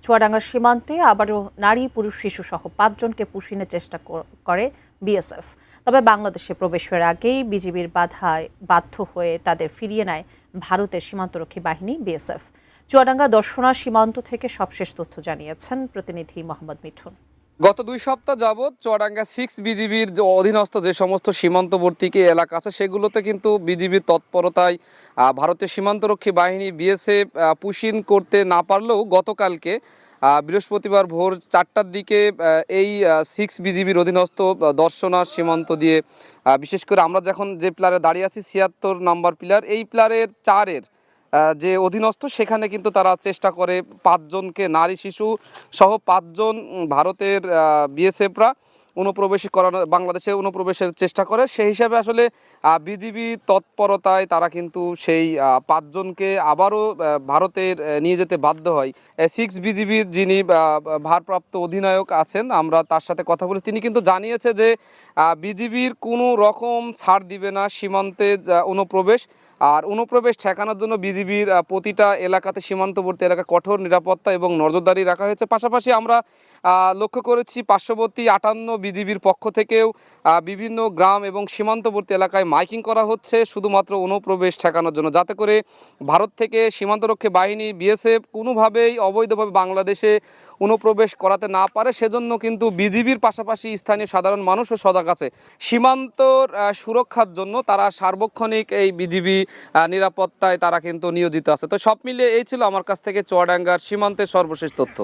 চুয়াডাঙ্গার সীমান্তে আবারও নারী, পুরুষ, শিশুসহ 5 জনকে পুশিনের চেষ্টা করে বিএসএফ। তবে বাংলাদেশে প্রবেশের আগেই বিজিবির বাধায় বাধ্য হয়ে তাদের ফিরিয়ে নেয় ভারতের সীমান্তরক্ষী বাহিনী বিএসএফ। চুয়াডাঙ্গা দর্শনা সীমান্ত থেকে সবশেষ তথ্য জানিয়েছেন প্রতিনিধি মোহাম্মদ মিঠুন। গত 2 সপ্তাহ যাবৎ চুয়াডাঙ্গা 6 বিজিবির যে অধীনস্থ যে সমস্ত সীমান্তবর্তী এলাকা আছে সেগুলোতে কিন্তু বিজিবির তৎপরতায় ভারতের সীমান্তরক্ষী বাহিনী বিএসএফ পুশিন করতে না পারলেও গতকালকে বৃহস্পতিবার ভোর 4টার দিকে এই 6 বিজিবির অধীনস্থ দর্শনা সীমান্ত দিয়ে বিশেষ করে আমরা যখন যে পিলারে দাঁড়িয়ে আছি 76 নাম্বার পিলার, এই পিলারের 4-এর যে অধীনস্থ সেখানে কিন্তু তারা চেষ্টা করে 5 জনকে, নারী শিশু সহ 5 জন ভারতের বিএসএফরা বাংলাদেশে অনুপ্রবেশের চেষ্টা করে। সেই হিসাবে আসলে বিজিবি তৎপরতায় তারা কিন্তু সেই 5 জনকে আবারও ভারতের নিয়ে যেতে বাধ্য হয়। 6 বিজিবির যিনি ভারপ্রাপ্ত অধিনায়ক আছেন, আমরা তার সাথে কথা বলি, তিনি কিন্তু জানিয়েছে যে বিজিবির কোনো রকম ছাড় দিবে না সীমান্তে অনুপ্রবেশ। আর অনুপ্রবেশ ঠেকানোর জন্য বিজিবির প্রতিটা এলাকাতে, সীমান্তবর্তী এলাকায় কঠোর নিরাপত্তা এবং নজরদারি রাখা হয়েছে। পাশাপাশি আমরা লক্ষ্য করেছি পার্শ্ববর্তী 58 বিজিবির পক্ষ থেকেও বিভিন্ন গ্রাম এবং সীমান্তবর্তী এলাকায় মাইকিং করা হচ্ছে শুধুমাত্র অনুপ্রবেশ ঠেকানোর জন্য, যাতে করে ভারত থেকে সীমান্তরক্ষী বাহিনী বিএসএফ কোনোভাবেই অবৈধভাবে বাংলাদেশে অনুপ্রবেশ করাতে না পারে। সেজন্য কিন্তু বিজিবির পাশাপাশি স্থানীয় সাধারণ মানুষও সজাগ আছে। সীমান্তর সুরক্ষার জন্য তারা সার্বক্ষণিক এই বিজিবি নিরাপত্তায় তারা কিন্তু নিয়োজিত আছে। তো সব মিলিয়ে এই ছিল আমার কাছ থেকে চুয়াডাঙ্গার সীমান্তের সর্বশেষ তথ্য।